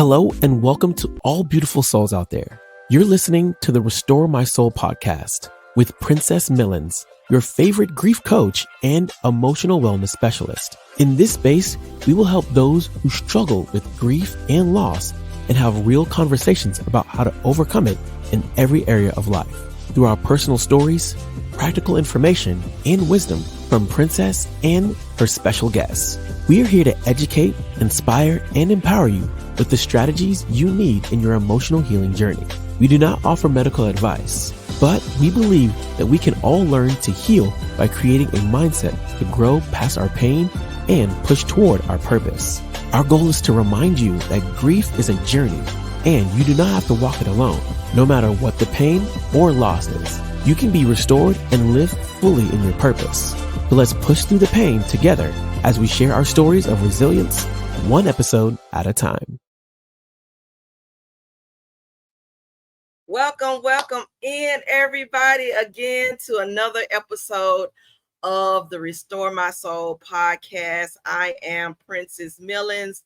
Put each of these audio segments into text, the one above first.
Hello and welcome to all beautiful souls out there. You're listening to the Restore My Soul podcast with Princess Millens, your favorite grief coach and emotional wellness specialist. In this space, we will help those who struggle with grief and loss and have real conversations about how to overcome it in every area of life. Through our personal stories, practical information, and wisdom from Princess and her special guests. We are here to educate, inspire, and empower you with the strategies you need in your emotional healing journey. We do not offer medical advice, but we believe that we can all learn to heal by creating a mindset to grow past our pain and push toward our purpose. Our goal is to remind you that grief is a journey and you do not have to walk it alone. No matter what the pain or loss is, you can be restored and live fully in your purpose. So let's push through the pain together as we share our stories of resilience, one episode at a time. Welcome in, everybody, again to another episode of the Restore My Soul podcast. I am Princess Millens.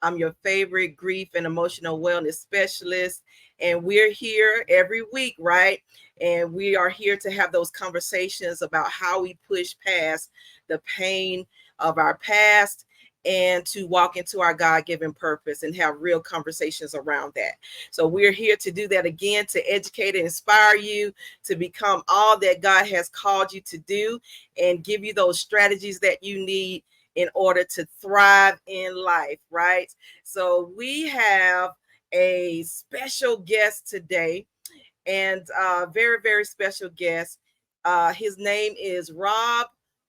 I'm your favorite grief and emotional wellness specialist, and we're here every week, right? And we are here to have those conversations about how we push past the pain of our past and to walk into our God-given purpose and have real conversations around that. So we're here to do that again, to educate and inspire you to become all that God has called you to do and give you those strategies that you need in order to thrive in life, right? So we have a special guest today, and very, very special guest. His name is Rob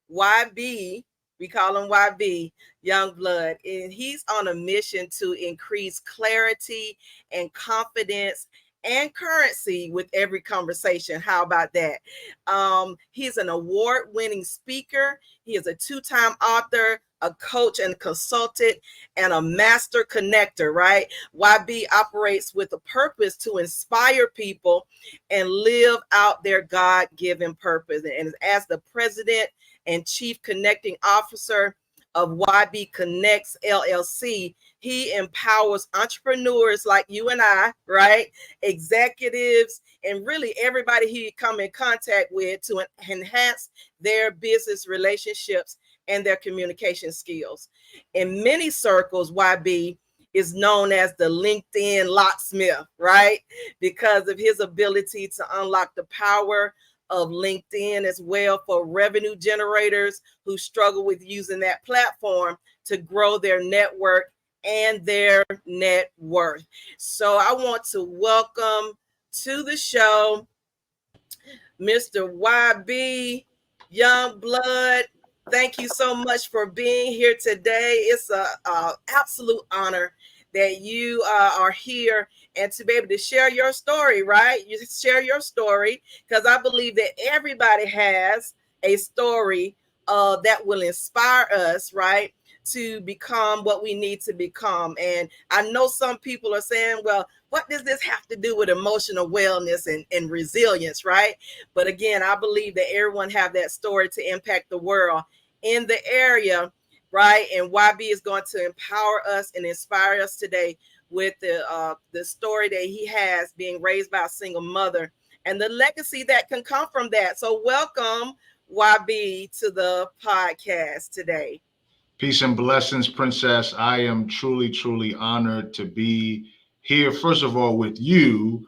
YB. We call him YB, Youngblood, and he's on a mission to increase clarity and confidence and currency with every conversation. How about that? He's an award-winning speaker. He is a two-time author, a coach and consultant, and a master connector, right? YB operates with a purpose to inspire people and live out their God-given purpose. And as the president and chief connecting officer of YB Connects LLC, he empowers entrepreneurs like you and I, right? Executives, and really everybody he come in contact with to enhance their business relationships and their communication skills. In many circles, YB is known as the LinkedIn locksmith, right? Because of his ability to unlock the power of LinkedIn as well for revenue generators who struggle with using that platform to grow their network and their net worth. So I want to welcome to the show Mr. YB Youngblood. Thank you so much for being here today. It's a absolute honor that you are here and to be able to share your story, right? You share your story because I believe that everybody has a story that will inspire us, right, to become what we need to become. And I know some people are saying, well, what does this have to do with emotional wellness and resilience, right? But again, I believe that everyone have that story to impact the world in the area, right? And YB is going to empower us and inspire us today with the story that he has being raised by a single mother and the legacy that can come from that. So welcome, YB, to the podcast today. Peace and blessings, Princess. I am truly, truly honored to be here, first of all, with you,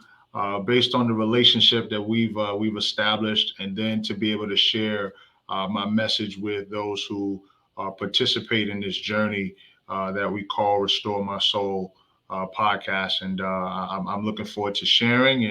based on the relationship that we've established, and then to be able to share my message with those who participate in this journey that we call Restore My Soul podcast. And I'm looking forward to sharing.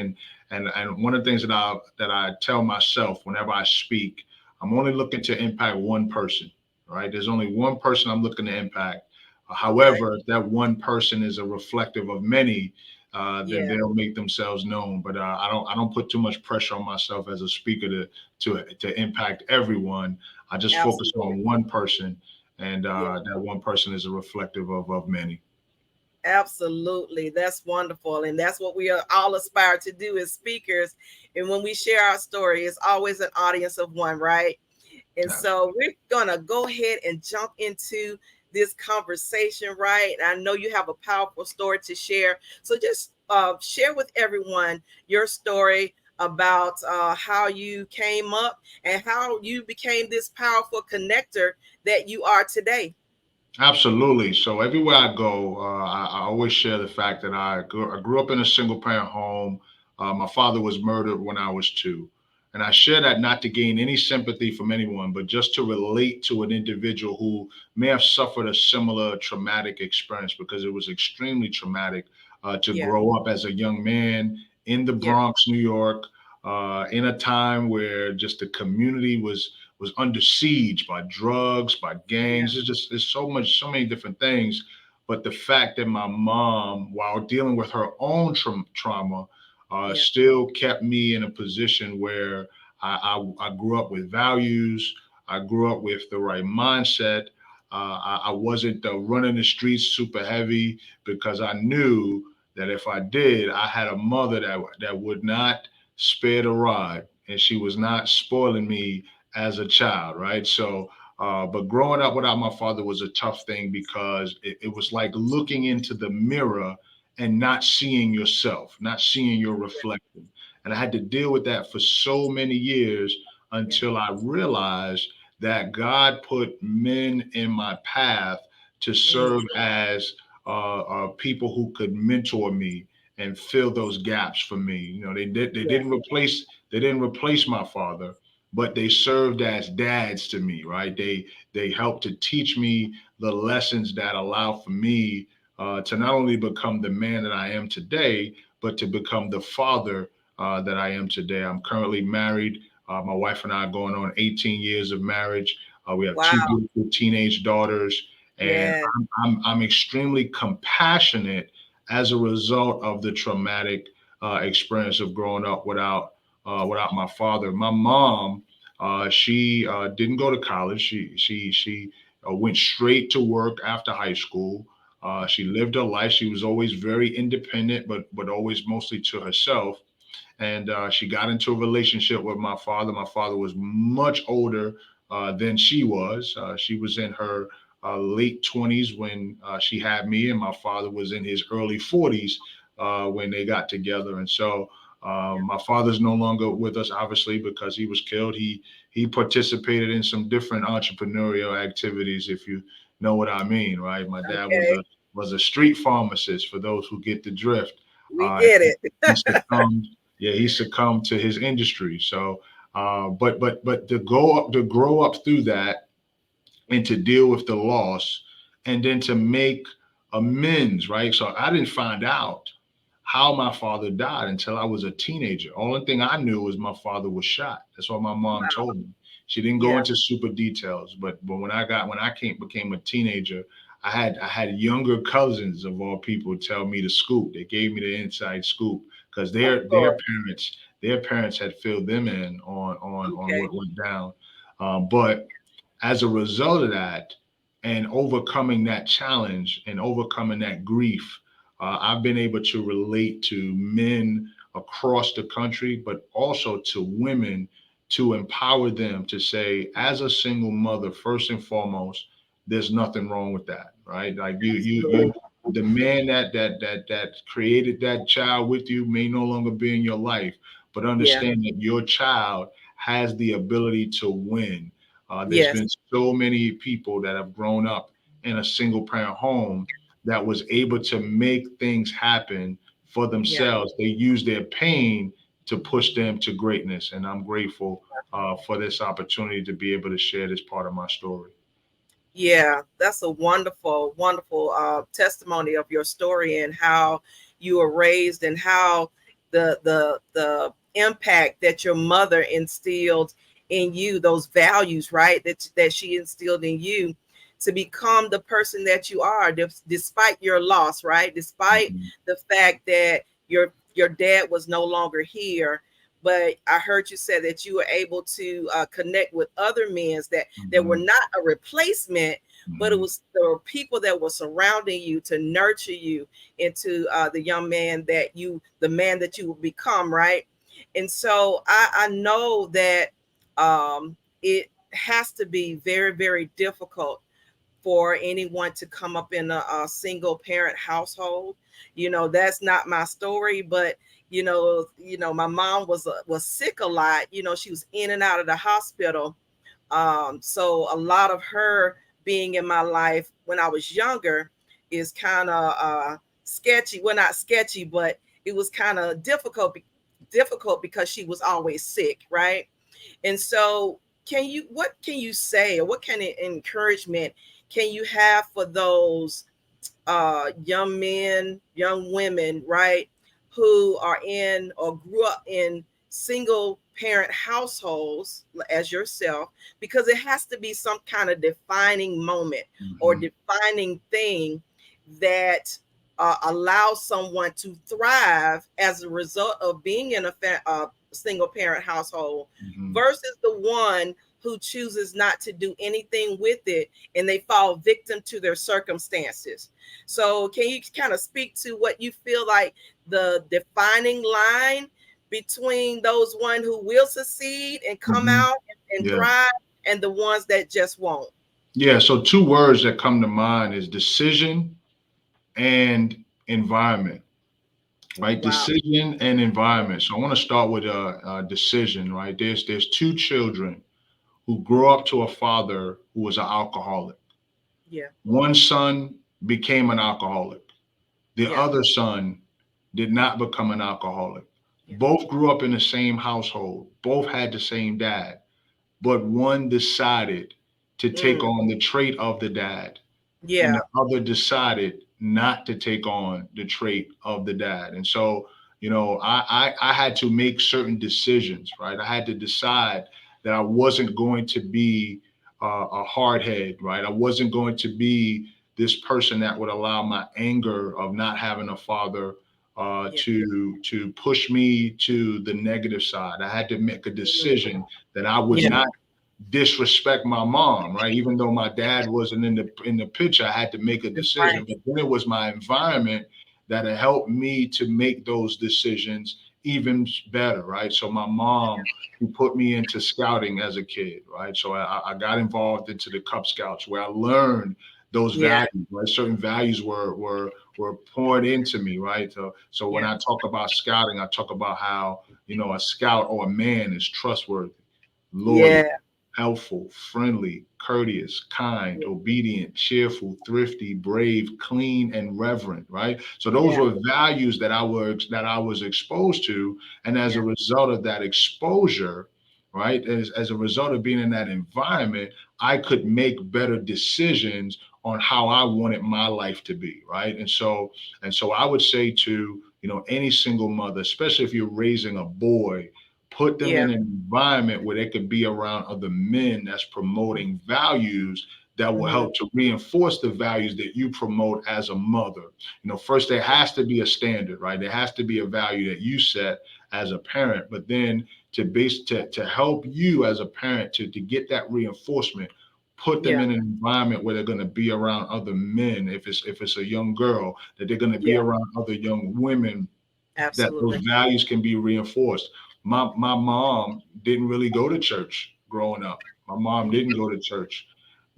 And one of the things that I tell myself whenever I speak, I'm only looking to impact one person. Right? There's only one person I'm looking to impact. However, if that one person is a reflective of many, then they'll make themselves known. But I don't put too much pressure on myself as a speaker to impact everyone. I just focus on one person, and that one person is a reflective of many. Absolutely. That's wonderful. And that's what we are all aspire to do as speakers. And when we share our story, it's always an audience of one, right? And so we're going to go ahead and jump into this conversation, right? And I know you have a powerful story to share. So just share with everyone your story about how you came up and how you became this powerful connector that you are today. Absolutely. So everywhere I go, I always share the fact that I grew up in a single parent home. My father was murdered when I was 2. And I share that not to gain any sympathy from anyone, but just to relate to an individual who may have suffered a similar traumatic experience, because it was extremely traumatic to Yeah, grow up as a young man in the yeah, Bronx, New York, in a time where just the community was under siege by drugs, by yeah, gangs. There's so many different things. But the fact that my mom, while dealing with her own trauma, yeah, still kept me in a position where I grew up with values. I grew up with the right mindset. I wasn't running the streets super heavy, because I knew that if I did, I had a mother that would not spare the rod, and she was not spoiling me as a child, right? So, but growing up without my father was a tough thing, because it was like looking into the mirror and not seeing yourself, not seeing your reflection. And I had to deal with that for so many years, yeah, until I realized that God put men in my path to mm, serve as people who could mentor me and fill those gaps for me. You know, they yeah, didn't replace my father, but they served as dads to me, right? They helped to teach me the lessons that allow for me to not only become the man that I am today, but to become the father that I am today. I'm currently married. My wife and I are going on 18 years of marriage. We have 2 wow, beautiful teenage daughters, and yeah, I'm extremely compassionate as a result of the traumatic experience of growing up without my father. My mom, she didn't go to college. She went straight to work after high school. She lived her life. She was always very independent, but always mostly to herself. And she got into a relationship with my father. My father was much older than she was. She was in her late 20s when she had me, and my father was in his early 40s when they got together. And so yeah, my father's no longer with us, obviously, because he was killed. He participated in some different entrepreneurial activities, if you know what I mean, right? My dad okay, was a street pharmacist, for those who get the drift. we get it. He succumbed he succumbed to his industry. So, but to grow up through that, and to deal with the loss, and then to make amends, right? So I didn't find out how my father died until I was a teenager. Only thing I knew was my father was shot. That's what my mom Wow, told me. She didn't go yeah, into super details, but when I came became a teenager, I had younger cousins of all people tell me the scoop. They gave me the inside scoop, because of course, their parents had filled them in on okay, what went down. But as a result of that, and overcoming that challenge and overcoming that grief, I've been able to relate to men across the country, but also to women, to empower them to say, as a single mother, first and foremost, there's nothing wrong with that, right? Like absolutely, the man that created that child with you may no longer be in your life, but yeah, understand that your child has the ability to win. There's yes, been so many people that have grown up in a single parent home that was able to make things happen for yeah. themselves. They use their pain to push them to greatness. And I'm grateful for this opportunity to be able to share this part of my story. Yeah, that's a wonderful, wonderful testimony of your story and how you were raised and how the impact that your mother instilled in you, those values, right? That she instilled in you to become the person that you are, despite your loss, right? Despite Mhm, the fact that your dad was no longer here. But I heard you say that you were able to connect with other men that were mhm, not a replacement, but it mhm, was the people that were surrounding you to nurture you into the man that you will become, right? And so I know that it has to be very, very difficult for anyone to come up in a single parent household. That's not my story, but my mom was sick a lot. She was in and out of the hospital. So a lot of her being in my life when I was younger is kind of sketchy. Well, not sketchy, but it was kind of difficult because she was always sick, right? And so, what can you say, or what kind of encouragement can you have for those young men, young women, right, who are in or grew up in single parent households as yourself, because it has to be some kind of defining moment or Mhm. defining thing that allows someone to thrive as a result of being in a single parent household Mhm. versus the one who chooses not to do anything with it and they fall victim to their circumstances. So, can you kind of speak to what you feel like the defining line between those one who will succeed and come Mhm. out and Yeah. thrive and the ones that just won't? Yeah. So two words that come to mind is decision and environment, right? Wow. Decision and environment. So I want to start with a decision, right? There's two children who grew up to a father who was an alcoholic. Yeah. One son became an alcoholic. The Yeah. other son did not become an alcoholic. Yeah. Both grew up in the same household. Both had the same dad, but one decided to take Mm, on the trait of the dad, and yeah. the other decided not to take on the trait of the dad. And so, I had to make certain decisions, right? I had to decide that I wasn't going to be a hardhead, right? I wasn't going to be this person that would allow my anger of not having a father Yeah. to push me to the negative side. I had to make a Mm, decision that I would yeah. not disrespect my mom, right? Even though my dad wasn't in the picture, I had to make a That's decision. right. But then it was my environment that had helped me to make those decisions even better, right? So my mom, who put me into scouting as a kid, right? So I got involved into the Cub Scouts where I learned those Yeah. values, right? Certain values were poured into me, right? So when Yeah. I talk about scouting, I talk about how a scout or a man is trustworthy, loyal, Yeah. helpful, friendly, courteous, kind, Yeah. obedient, cheerful, thrifty, brave, clean, and reverent, right? So those Yeah. were values that I was exposed to. And as a Yeah. result of that exposure, right, as a result of being in that environment, I could make better decisions on how I wanted my life to be, right? And so I would say to, any single mother, especially if you're raising a boy, put them Yeah. in an environment where they could be around other men that's promoting values that will Hmm. help to reinforce the values that you promote as a mother. First there has to be a standard, right? There has to be a value that you set as a parent, but then to help you as a parent to get that reinforcement, put them Yeah. in an environment where they're going to be around other men. If it's a young girl, that they're going to be Yeah. around other young women, that those Absolutely. values can be reinforced. My mom didn't really go to church growing up. My mom didn't go to church,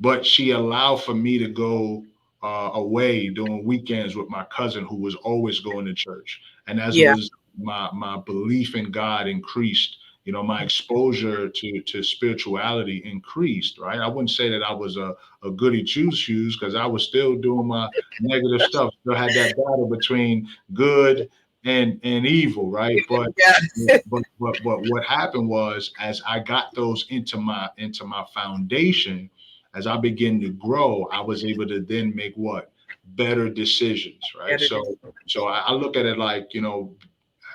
but she allowed for me to go away during weekends with my cousin who was always going to church. And as a Yeah. result, my belief in God increased. My exposure to spirituality increased, right? I wouldn't say that I was a goody two shoes because I was still doing my negative stuff. Still had that battle between good and evil, right? But Yeah. but what happened was, as I got those into my foundation, as I began to grow, I was able to then make what better decisions, right? Better So decision. so I look at it like,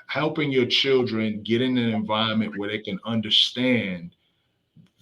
helping your children get in an environment where they can understand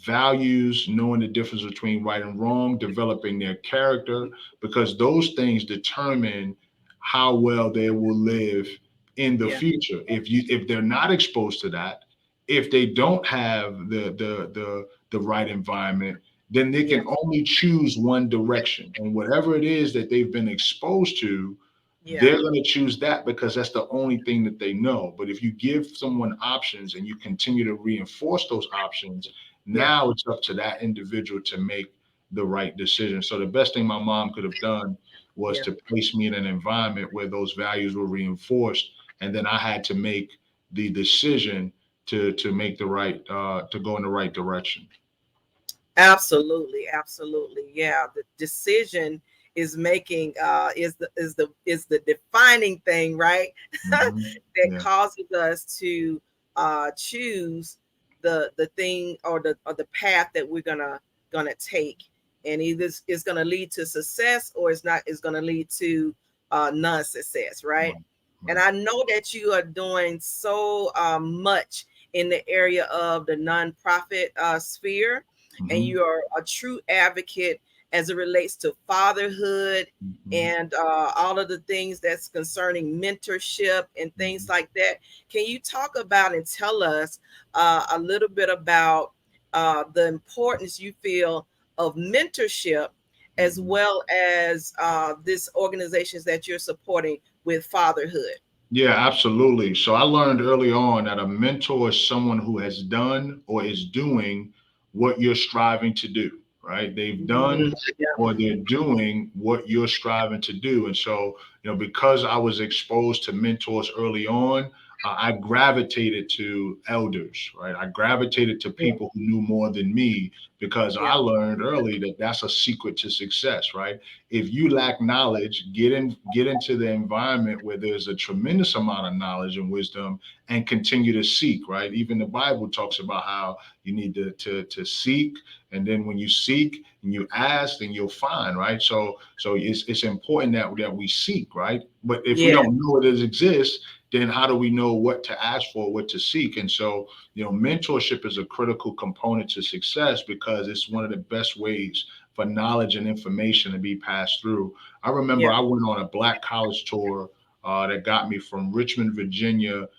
values, knowing the difference between right and wrong, developing their character, because those things determine how well they will live in the Yeah. future. If they're not exposed to that, if they don't have the right environment, then they Yeah. can only choose one direction. And whatever it is that they've been exposed to, Yeah. they're going to choose that because that's the only thing that they know. But if you give someone options and you continue to reinforce those options, Yeah. now it's up to that individual to make the right decision. So the best thing my mom could have done was Yeah. to place me in an environment where those values were reinforced, and then I had to make the decision to make the right to go in the right direction. Absolutely, absolutely. Yeah, the decision is making is the defining thing, right? That Yeah. causes us to choose the thing or the path that we're gonna take, and either it's gonna lead to success or it's not. It's gonna lead to non-success, right? Right. And Right. I know that you are doing so much in the area of the nonprofit sphere, and Hmm. you are a true advocate as it relates to fatherhood Hmm. and all of the things that's concerning mentorship and things Hmm. like that. Can you talk about and tell us a little bit about the importance you feel of mentorship, as Hmm. well as this organizations that you're supporting with fatherhood? Yeah, absolutely. So I learned early on that a mentor is someone who has done or is doing what you're striving to do, right? They've Mhm. done or they're doing what you're striving to do. And so, because I was exposed to mentors early on, I gravitated to elders, right? I gravitated to Yeah, people who knew more than me because yeah, I learned early that that's a secret to success, right? If you lack knowledge, get into the environment where there's a tremendous amount of knowledge and wisdom, and continue to seek, right? Even the Bible talks about how you need to seek, and then when you seek and you ask, then you'll find, right? So it's important that we seek, right? But if we yeah, don't know it exists, then how do we know what to ask for, what to seek? And so, mentorship is a critical component to success because it's one of the best ways for knowledge and information to be passed through. I remember yeah. I went on a black college tour that got me from Richmond, Virginia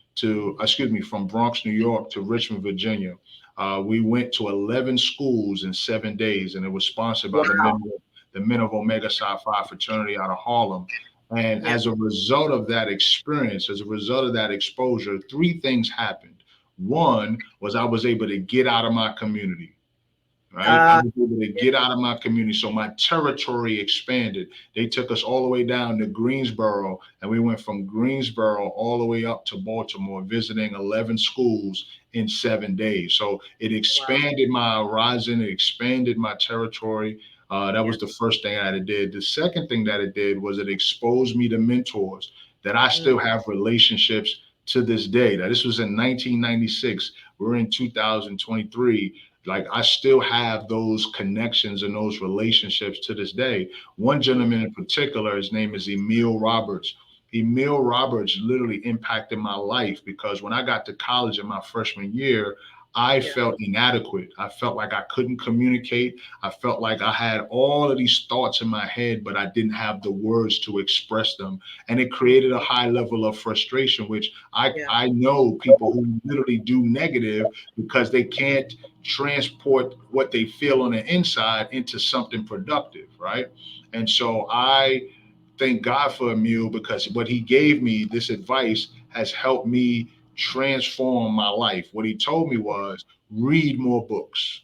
from Bronx, New York to Richmond, Virginia. We went to 11 schools in 7 days, and it was sponsored by Wow. the men of Omega Psi Phi fraternity out of Harlem. And Yeah. as a result of that experience, as a result of that exposure, three things happened. One was I was able to get out of my community, right? I Uh, was able to yeah. get out of my community. So my territory expanded. They took us all the way down to Greensboro, and we went from Greensboro all the way up to Baltimore, visiting 11 schools in 7 days. So it Wow. expanded my horizon, it expanded my territory. That Yeah. was the first thing that it did. The second thing that it did was it exposed me to mentors that I Mm, still have relationships to this day. Now, this was in 1996. We're in 2023. Like, I still have those connections and those relationships to this day. One mm, gentleman in particular, his name is Emil Roberts. Emil Roberts literally impacted my life because when I got to college in my freshman year, I yeah. felt inadequate. I felt like I couldn't communicate. I felt like I had all of these thoughts in my head, but I didn't have the words to express them. And it Mm, created a high level of frustration, which yeah. I know people who literally do negative because they can't transport what they feel on the inside into something productive, right? And so I thank God for Emil because what he gave me, this advice, has helped me transform my life. What he told me was read more books,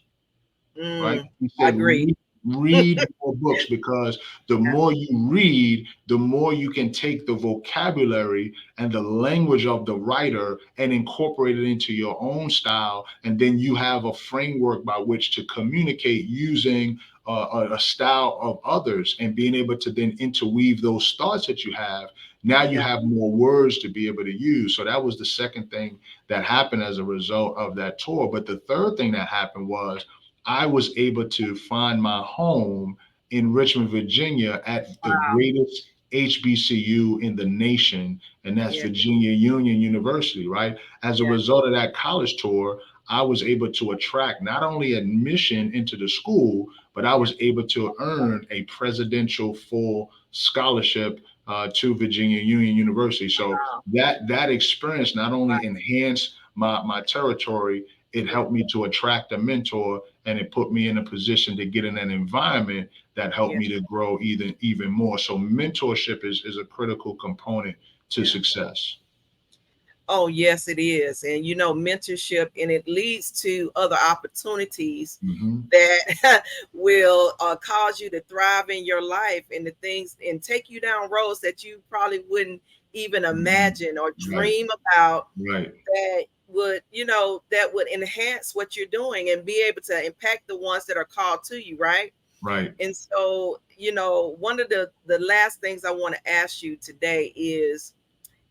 right? Mm, He said, agreed. read more books because the more you read, the more you can take the vocabulary and the language of the writer and incorporate it into your own style. And then you have a framework by which to communicate using a style of others and being able to then interweave those thoughts that you have. Now you Yeah. have more words to be able to use. So that was the second thing that happened as a result of that tour. But the third thing that happened was I was able to find my home in Richmond, Virginia at the Wow. greatest HBCU in the nation, and that's Yeah. Virginia Union University, right? As a Yeah. result of that college tour, I was able to attract not only admission into the school, but I Yeah. was able to earn a presidential full scholarship to Virginia Union University. So Wow. that experience not only enhanced my territory, it Yeah. helped me to attract a mentor, and it put me in a position to get in an environment that helped Yeah. me to grow even more. So mentorship is a critical component to Yeah. success. Oh, yes, it is. And mentorship, and it leads to other opportunities Hmm. that will cause you to thrive in your life, and the things, and take you down roads that you probably wouldn't even Hmm. imagine or Right, dream about, right, that would enhance what you're doing and be able to impact the ones that are called to you, right? right. And so, one of the last things I want to ask you today is,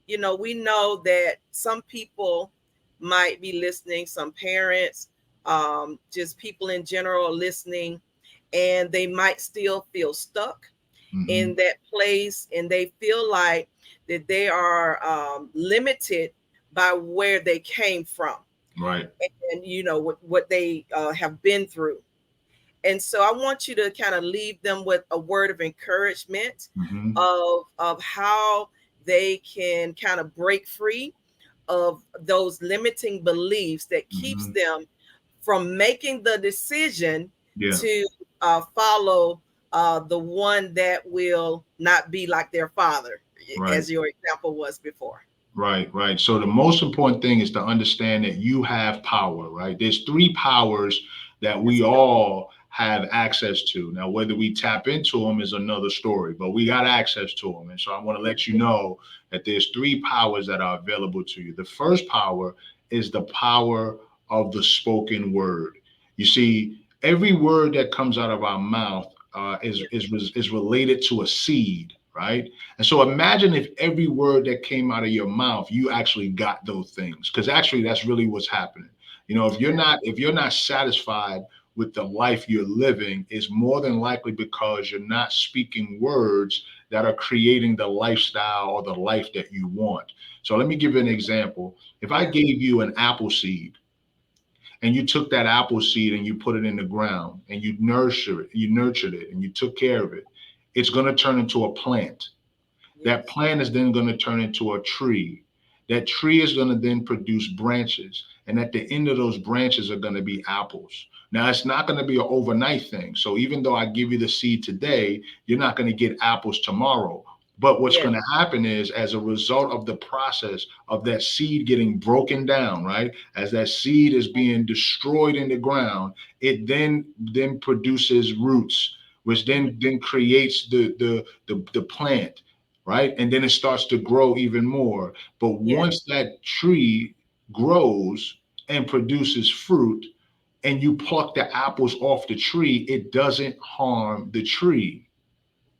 we know that some people might be listening, some parents, just people in general listening, and they might still feel stuck in Hmm. that place, and they feel like that they are limited by where they came from, Right. and what they have been through. And so I want you to kind of leave them with a word of encouragement Hmm. of how they can kind of break free of those limiting beliefs that keeps Hmm. them from making the decision Yeah. to follow the one that will not be like their father, Right. as your example was before. Right, right. So the most important thing is to understand that you have power, right? There's three powers that we Yes, all have access to. Now, whether we tap into them is another story, but we got access to them. And so I want to let you know that there's three powers that are available to you. The first power is the power of the spoken word. You see, every word that comes out of our mouth yes, is related to a seed, right? And so imagine if every word that came out of your mouth, you actually got those things. Because actually that's really what's happening. You know, yeah, if you're not satisfied with the life you're living, is more than likely because you're not speaking words that are creating the lifestyle or the life that you want. So let me give you an example. If I yeah, gave you an apple seed and you took that apple seed and you put it in the ground and you nurtured it and you took care of it, it's going to turn into a plant. That yes, plant is then going to turn into a tree. That tree is going to then produce branches. And at the end of those branches are going to be apples. Now, it's not going to be an overnight thing. So even though I give you the seed today, you're not going to get apples tomorrow. But what's yes, going to happen is, as a result of the process of that seed getting broken down, right? As that seed is being destroyed in the ground, it then produces roots, which mhm, then creates the plant, right? And then it starts to grow even more. But yes, once that tree grows and produces fruit, and you pluck the apples off the tree, it doesn't harm the tree,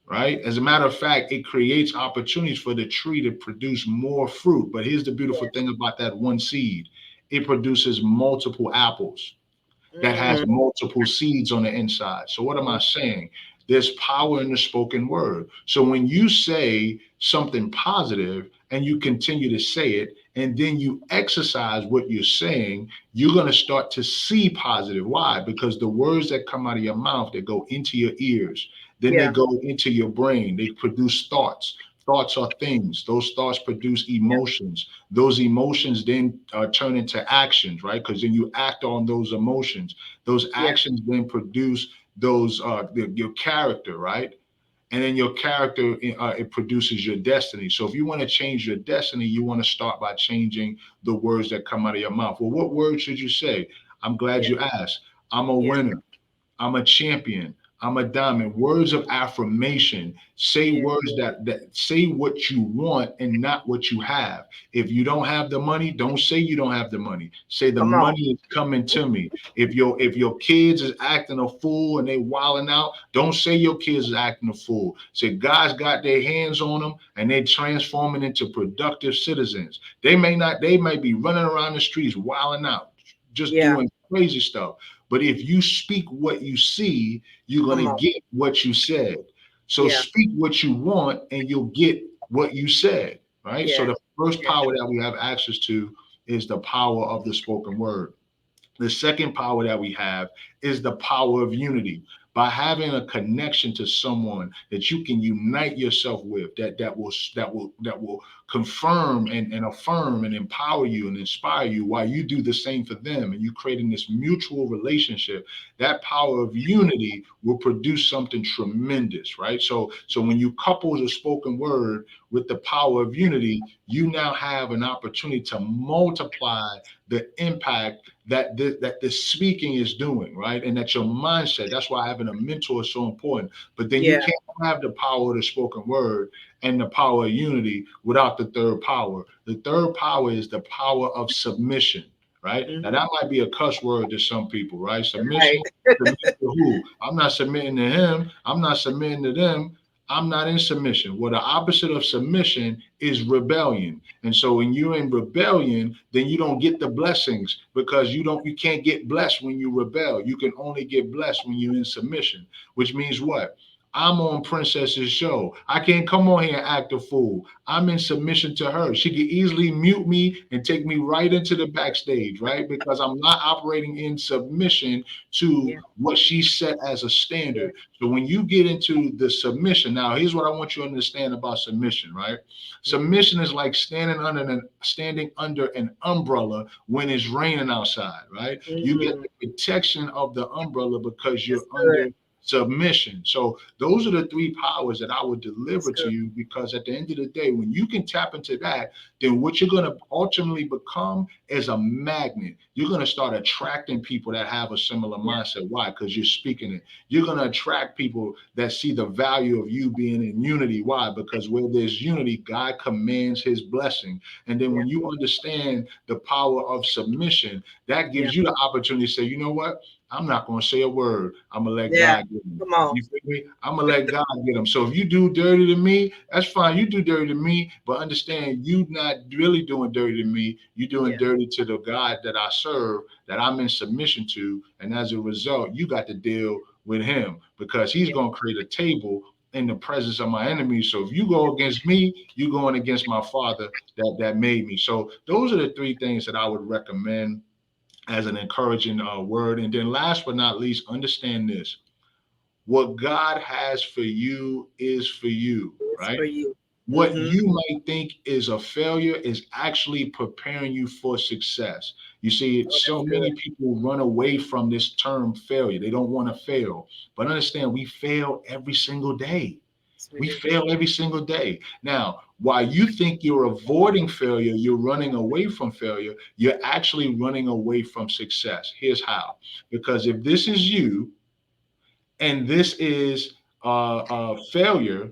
right? As a matter of fact, it creates opportunities for the tree to produce more fruit. But here's the beautiful yes, thing about that one seed: it produces multiple apples that has mm, multiple seeds on the inside. So what am I mm, saying? There's power in the spoken word. So when you say something positive and you continue to say it, and then you exercise what you're saying, you're going to start to see positive. Why? Because the words that come out of your mouth, they go into your ears, then they yeah, go into your brain. They produce thoughts. Thoughts are things. Those thoughts produce yeah, emotions. Those emotions then turn into actions, right? Because then you act on those emotions. Those yeah, actions then produce your character, right? And then your character, it produces your destiny. So if you want to change your destiny, you want to start by changing the words that come out of your mouth. Well, what words should you say? I'm glad yeah, you asked. I'm a yeah, winner. I'm a champion. I'm a diamond. Words of affirmation. Say yeah. words that say what you want and not what you have. If you don't have the money, don't say you don't have the money. Say the Come on. money is coming to me. If your kids is acting a fool and they wilding out, don't say your kids is acting a fool. Say God's got their hands on them and they transforming into productive citizens. They might be running around the streets wilding out, just Yeah, doing crazy stuff. But if you speak what you see, you're going come to on. get what you said. So Yeah, speak what you want and you'll get what you said, right? So yeah, the first yeah, power that we have access to is the power of the spoken word. The second power that we have is the power of unity. by having a connection to someone that you can unite yourself with, that will confirm and affirm and empower you and inspire you while you do the same for them, and you creating this mutual relationship. That power of unity will produce something tremendous, right? So when you couple the spoken word with the power of unity, you now have an opportunity to multiply the impact that the speaking is doing, right? And that your mindset. That's why having a mentor is so important. But then you Yeah. can't have the power of the spoken word and the power of unity without the third power. The third power is the power of submission, right? Now Mm-hmm. that might be a cuss word to some people, right? Submission. Right. Submit to who? I'm not submitting to him. I'm not submitting to them. I'm not in submission. Well, the opposite of submission is rebellion. And so when you're in rebellion, then you don't get the blessings, because you can't get blessed when you rebel. You can only get blessed when you're in submission, which means what? I'm on Princess's show. I can't come on here and act a fool. I'm in submission to her. She could easily mute me and take me right into the backstage, right? Because I'm not operating in submission to Yeah. what she set as a standard. So when you get into the submission, now here's what I want you to understand about submission, right? Submission is like standing under an umbrella when it's raining outside, right? You get Mm-hmm. the protection of the umbrella because you're That's good. under submission. So those are the three powers that I would That's deliver to good. you, because at the end of the day, when you can tap into that, then what you're going to ultimately become is a magnet. You're going to start attracting people that have a similar Yeah. mindset. Why? Because you're speaking it. You're going to attract people that see the value of you being in unity. Why? Because where there's unity, God commands his blessing. And then Yeah. when you understand the power of submission, that Yeah. gives you the opportunity to say, you know what? I'm not going to say a word. I'm going to let Yeah. God get him. Come on. You feel me? I'm going to let God get him. So if you do dirty to me, that's fine. You do dirty to me, but understand you not really doing dirty to me. You're doing Yeah. dirty to the God that I serve, that I'm in submission to. And as a result, you got to deal with him, because he's Yeah. going to create a table in the presence of my enemies. So if you go against me, you're going against my Father that made me. So those are the three things that I would recommend as an encouraging word. And then last but not least, understand this: what God has for you is for you, It's right? for you. What Mm-hmm. you might think is a failure is actually preparing you for success. You see, Oh, that's so good. many people run away from this term failure. They don't want to fail. But understand, we fail every single day. Yes, we We do. fail every single day. Now, while you think you're avoiding failure, you're running away from failure, you're actually running away from success. Here's how. Because if this is you and this is failure,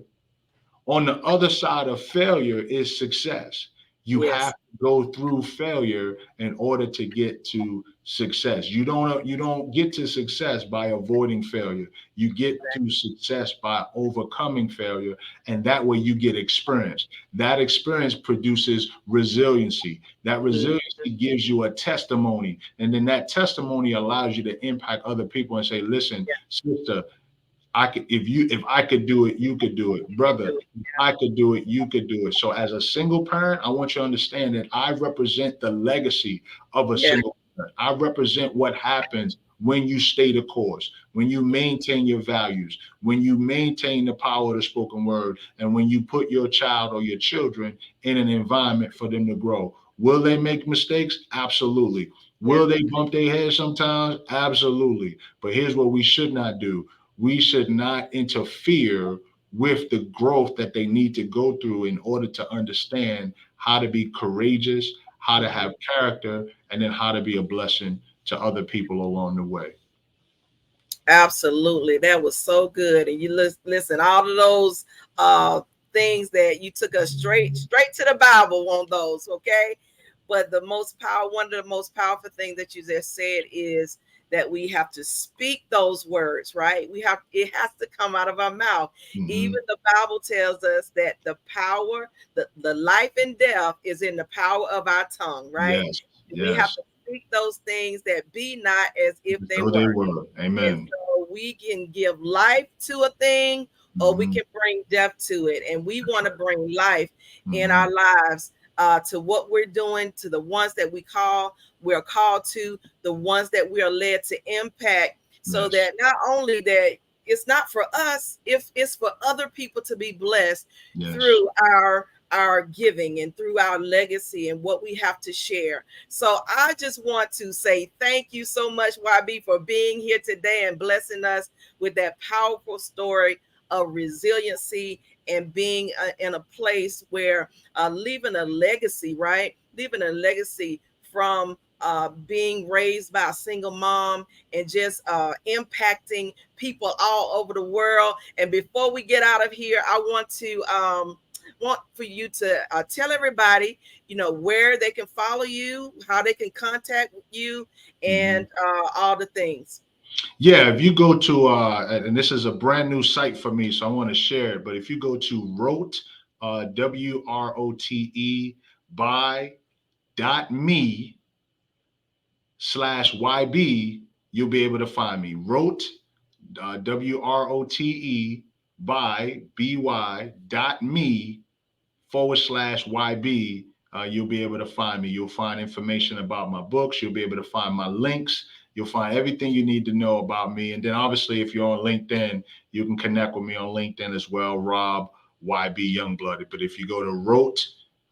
on the other side of failure is success. You have Yes. to go through failure in order to get to success. You don't get to success by avoiding failure. You get to success by overcoming failure, and that way you get experience. That experience produces resiliency. That Mm-hmm. resiliency gives you a testimony, and then that testimony allows you to impact other people and say, "Listen, Yeah. sister, if I could do it, you could do it. Brother, Do it. if I could do it, you could do it." So as a single parent, I want you to understand that I represent the legacy of a Yeah. single parent. I represent what happens when you stay the course, when you maintain your values, when you maintain the power of the spoken word, and when you put your child or your children in an environment for them to grow. Will they make mistakes? Absolutely. Yeah. Will they bump their head sometimes? Absolutely. But here's what we should not do: we should not interfere with the growth that they need to go through in order to understand how to be courageous, how to Mm-hmm. have character, and then how to be a blessing to other people along the way. Absolutely. That was so good. And you listen, all of those things that you took us straight to the Bible on those, okay? But one of the most powerful things that you just said is that we have to speak those words, right? It has to come out of our mouth. Mm-hmm. Even the Bible tells us that the power, the life and death is in the power of our tongue, right? Yes, We have yes. to speak those things that be not as if they So they were. were. And Amen. so we can give life to a thing, or we Mm-hmm. can bring death to it. And we That's want to right. bring life in Mm-hmm. our lives, to what we're doing, to the ones that we're called to, the ones that we are led to impact, so Yes. that not only that it's not for us, if it's for other people to be blessed Yes. through our giving and through our legacy and what we have to share. So I just want to say thank you so much, YB, for being here today and blessing us with that powerful story of resiliency and being in a place where leaving a legacy, right? Leaving a legacy from being raised by a single mom and just impacting people all over the world. And before we get out of here, I want for you to tell everybody, where they can follow you, how they can contact you, and all the things. Yeah, if you go to and this is a brand new site for me, so I want to share it. But if you go to Wrote, WROTE by.me/YB, you'll be able to find me. Wrote, WROTE by.me/YB. You'll be able to find me. You'll find information about my books. You'll be able to find my links. You'll find everything you need to know about me. And then obviously, if you're on LinkedIn, you can connect with me on LinkedIn as well, Rob YB Youngblood. But if you go to wrote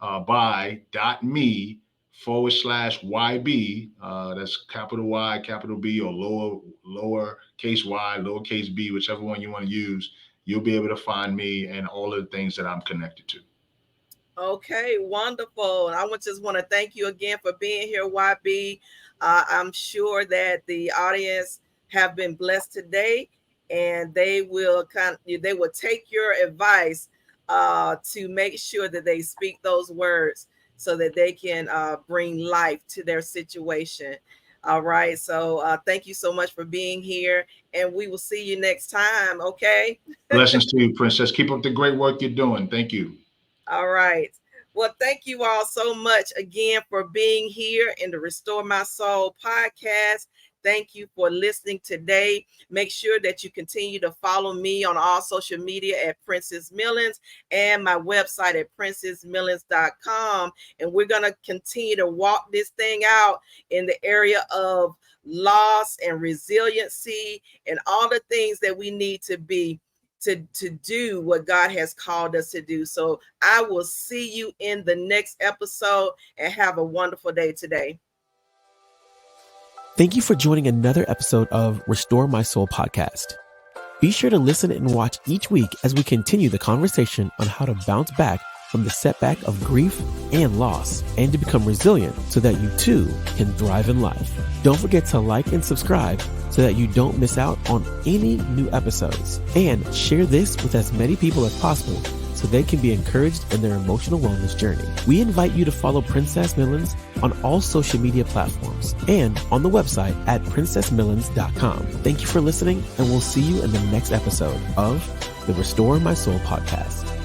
by.me/YB, that's capital Y, capital B, or lower case Y, lowercase b, whichever one you want to use, you'll be able to find me and all of the things that I'm connected to. Okay, wonderful. I just want to thank you again for being here, YB. I'm sure that the audience have been blessed today, and they will take your advice to make sure that they speak those words so that they can bring life to their situation. All right. So thank you so much for being here, and we will see you next time. Okay. Blessings to you, Princess. Keep up the great work you're doing. Thank you. All right. Well, thank you all so much again for being here in the Restore My Soul podcast. Thank you for listening today. Make sure that you continue to follow me on all social media at Princess Millens and my website at princessmillens.com. And we're going to continue to walk this thing out in the area of loss and resiliency and all the things that we need to be to do what God has called us to do. So I will see you in the next episode, and have a wonderful day today. Thank you for joining another episode of Restore My Soul podcast. Be sure to listen and watch each week as we continue the conversation on how to bounce back from the setback of grief and loss, and to become resilient so that you too can thrive in life. Don't forget to like and subscribe so that you don't miss out on any new episodes. And share this with as many people as possible so they can be encouraged in their emotional wellness journey. We invite you to follow Princess Millens on all social media platforms and on the website at princessmillens.com. Thank you for listening, and we'll see you in the next episode of the Restore My Soul podcast.